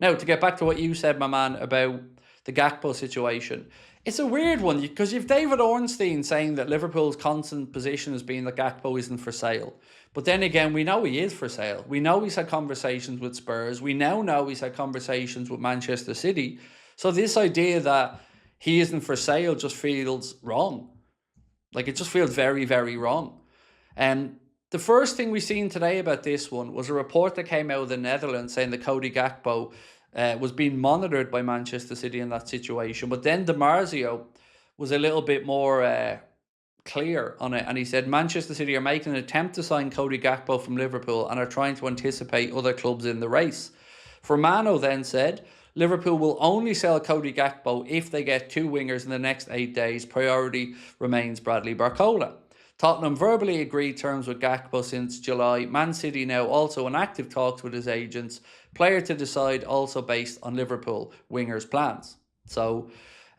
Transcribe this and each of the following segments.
Now, to get back to what you said, my man, about the Gakpo situation, it's a weird one because you've David Ornstein saying that Liverpool's constant position has been that Gakpo isn't for sale. But then again, we know he is for sale. We know he's had conversations with Spurs. We now know he's had conversations with Manchester City. So this idea that he isn't for sale just feels wrong. Like, it just feels very, very wrong. The first thing we seen today about this one was a report that came out of the Netherlands saying that Cody Gakpo was being monitored by Manchester City in that situation. But then DiMarzio was a little bit more clear on it, and he said Manchester City are making an attempt to sign Cody Gakpo from Liverpool and are trying to anticipate other clubs in the race. Firmano then said Liverpool will only sell Cody Gakpo if they get 2 wingers in the next 8 days. Priority remains Bradley Barcola. Tottenham verbally agreed terms with Gakpo since July. Man City now also in active talks with his agents. Player to decide, also based on Liverpool wingers' plans. So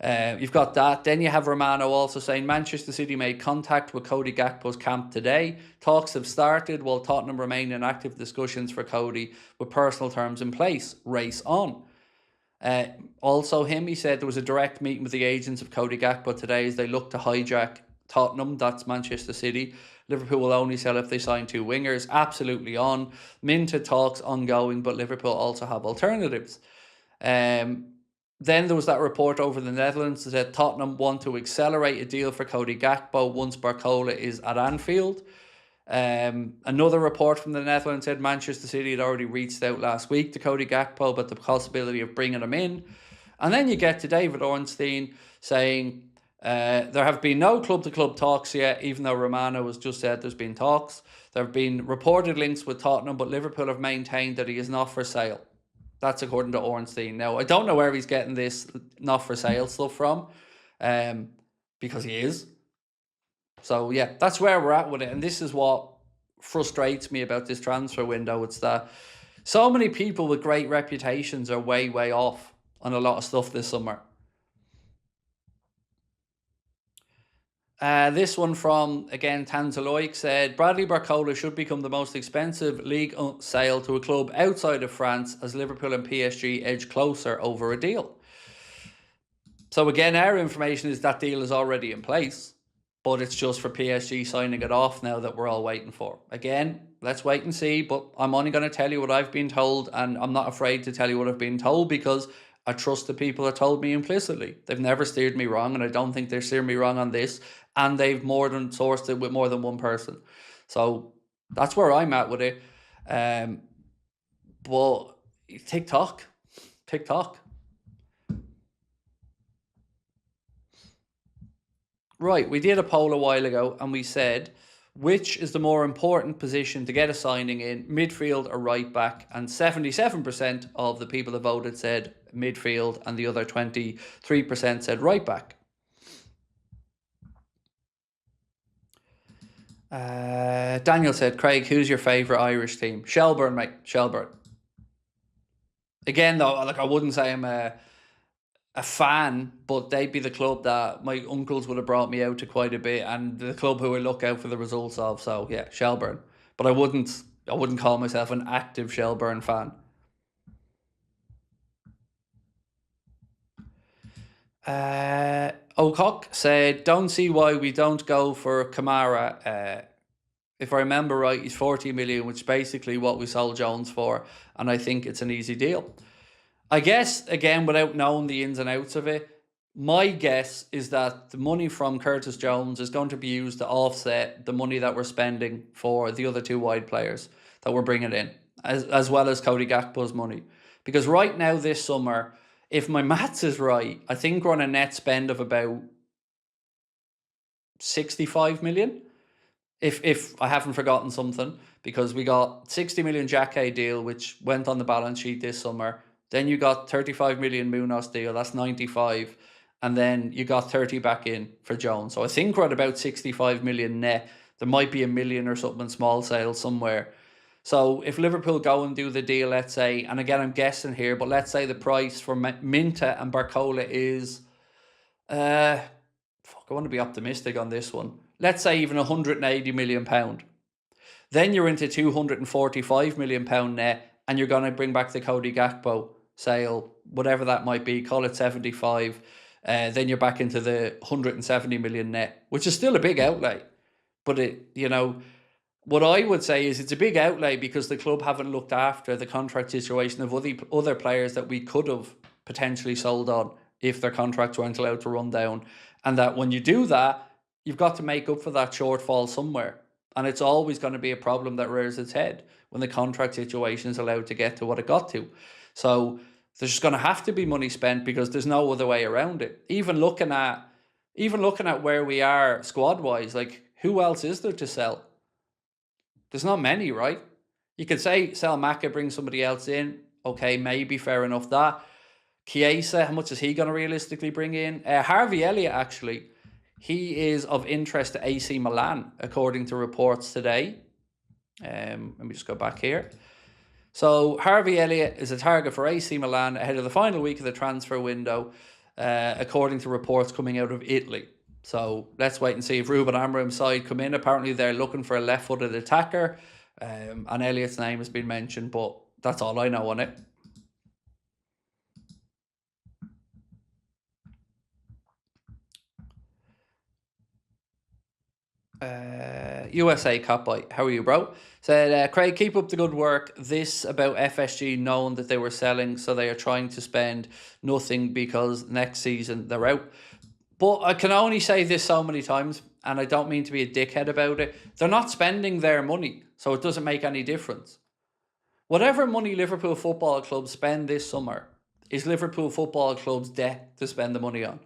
you've got that. Then you have Romano also saying Manchester City made contact with Cody Gakpo's camp today. Talks have started while Tottenham remain in active discussions for Cody with personal terms in place. Race on. Also he said there was a direct meeting with the agents of Cody Gakpo today as they look to hijack Tottenham, that's Manchester City. Liverpool will only sell if they sign 2 wingers. Absolutely on. Minter talks ongoing, but Liverpool also have alternatives. Then there was that report over the Netherlands that said Tottenham want to accelerate a deal for Cody Gakpo once Barcola is at Anfield. Another report from the Netherlands said Manchester City had already reached out last week to Cody Gakpo about the possibility of bringing him in. And then you get to David Ornstein saying there have been no club-to-club talks yet, even though Romano has just said there's been talks. There have been reported links with Tottenham, but Liverpool have maintained that he is not for sale. That's according to Ornstein. Now, I don't know where he's getting this not for sale stuff from, because he is. So, yeah, that's where we're at with it. And this is what frustrates me about this transfer window. It's that so many people with great reputations are way, way off on a lot of stuff this summer. This one from, again, Tanzaloik said, Bradley Barcola should become the most expensive league sale to a club outside of France as Liverpool and PSG edge closer over a deal. So again, our information is that deal is already in place, but it's just for PSG signing it off now that we're all waiting for. Again, let's wait and see, but I'm only going to tell you what I've been told, and I'm not afraid to tell you what I've been told because I trust the people that told me implicitly. They've never steered me wrong, and I don't think they're steering me wrong on this. And they've more than sourced it with more than one person. So that's where I'm at with it. But TikTok. Right, we did a poll a while ago and we said, which is the more important position to get a signing in, midfield or right back? And 77% of the people that voted said midfield and the other 23% said right back. Daniel said, Craig, who's your favourite Irish team? Shelbourne, mate. Shelbourne. Again, though, like I wouldn't say I'm a fan, but they'd be the club that my uncles would have brought me out to quite a bit, and the club who I look out for the results of. So yeah, Shelbourne. But I wouldn't call myself an active Shelbourne fan. O'Cock said, don't see why we don't go for Kamara. If I remember right, he's 40 million, which is basically what we sold Jones for, and I think it's an easy deal. I guess, again, without knowing the ins and outs of it, my guess is that the money from Curtis Jones is going to be used to offset the money that we're spending for the other 2 wide players that we're bringing in, as well as Cody Gakpo's money. Because right now this summer, if my maths is right, I think we're on a net spend of about 65 million. If I haven't forgotten something, because we got 60 million Jacquet deal, which went on the balance sheet this summer. Then you got 35 million Munoz deal, that's 95. And then you got 30 back in for Jones. So I think we're at about 65 million net. There might be a million or something in small sales somewhere. So if Liverpool go and do the deal, let's say, and again, I'm guessing here, but let's say the price for Minta and Barcola is, I want to be optimistic on this one. Let's say even £180 million. Then you're into £245 million net, and you're going to bring back the Cody Gakpo sale, whatever that might be, call it 75, then you're back into the 170 million net, which is still a big outlay. But what I would say is it's a big outlay because the club haven't looked after the contract situation of other players that we could have potentially sold on if their contracts weren't allowed to run down. And that when you do that, you've got to make up for that shortfall somewhere. And it's always going to be a problem that rears its head when the contract situation is allowed to get to what it got to. So there's just going to have to be money spent because there's no other way around it. Even looking at where we are squad wise, like who else is there to sell? There's not many, right? You could say sell Maka, bring somebody else in. Okay, maybe fair enough that. Chiesa, how much is he going to realistically bring in? Harvey Elliott, actually, he is of interest to AC Milan, according to reports today. Let me just go back here. So Harvey Elliott is a target for AC Milan ahead of the final week of the transfer window, according to reports coming out of Italy. So let's wait and see if Ruben Amorim's side come in. Apparently they're looking for a left-footed attacker, and Elliott's name has been mentioned, but that's all I know on it. USA Copboy, how are you, bro? Said, Craig, keep up the good work. This about FSG knowing that they were selling, so they are trying to spend nothing because next season they're out. But I can only say this so many times, and I don't mean to be a dickhead about it. They're not spending their money, so it doesn't make any difference. Whatever money Liverpool Football Club spend this summer is Liverpool Football Club's debt to spend the money on.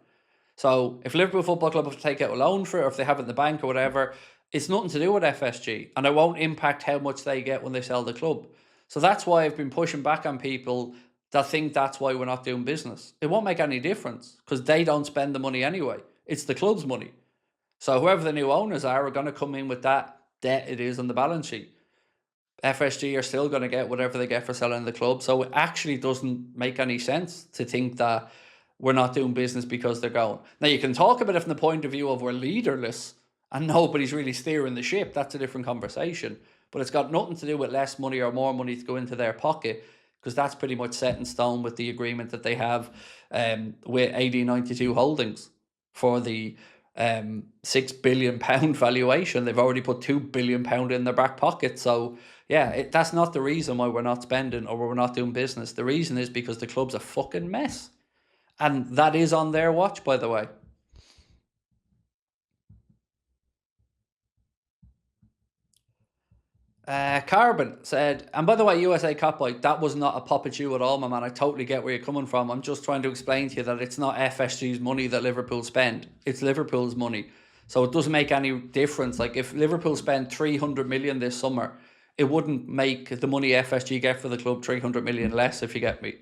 So if Liverpool Football Club have to take out a loan for it, or if they have it in the bank or whatever, it's nothing to do with FSG, and it won't impact how much they get when they sell the club. So that's why I've been pushing back on people that think that's why we're not doing business. It won't make any difference because they don't spend the money anyway. It's the club's money. So whoever the new owners are going to come in with that debt it is on the balance sheet. FSG are still going to get whatever they get for selling the club. So it actually doesn't make any sense to think that we're not doing business because they're going. Now, you can talk about it from the point of view of we're leaderless and nobody's really steering the ship. That's a different conversation. But it's got nothing to do with less money or more money to go into their pocket, because that's pretty much set in stone with the agreement that they have with AD92 Holdings for the £6 billion valuation. They've already put £2 billion in their back pocket. So, yeah, that's not the reason why we're not spending or we're not doing business. The reason is because the club's a fucking mess. And that is on their watch, by the way. Carbon said, and by the way, USA Copboy, that was not a pop at you at all, my man. I totally get where you're coming from. I'm just trying to explain to you that it's not FSG's money that Liverpool spend. It's Liverpool's money. So it doesn't make any difference. Like if Liverpool spent 300 million this summer, it wouldn't make the money FSG get for the club 300 million less, if you get me.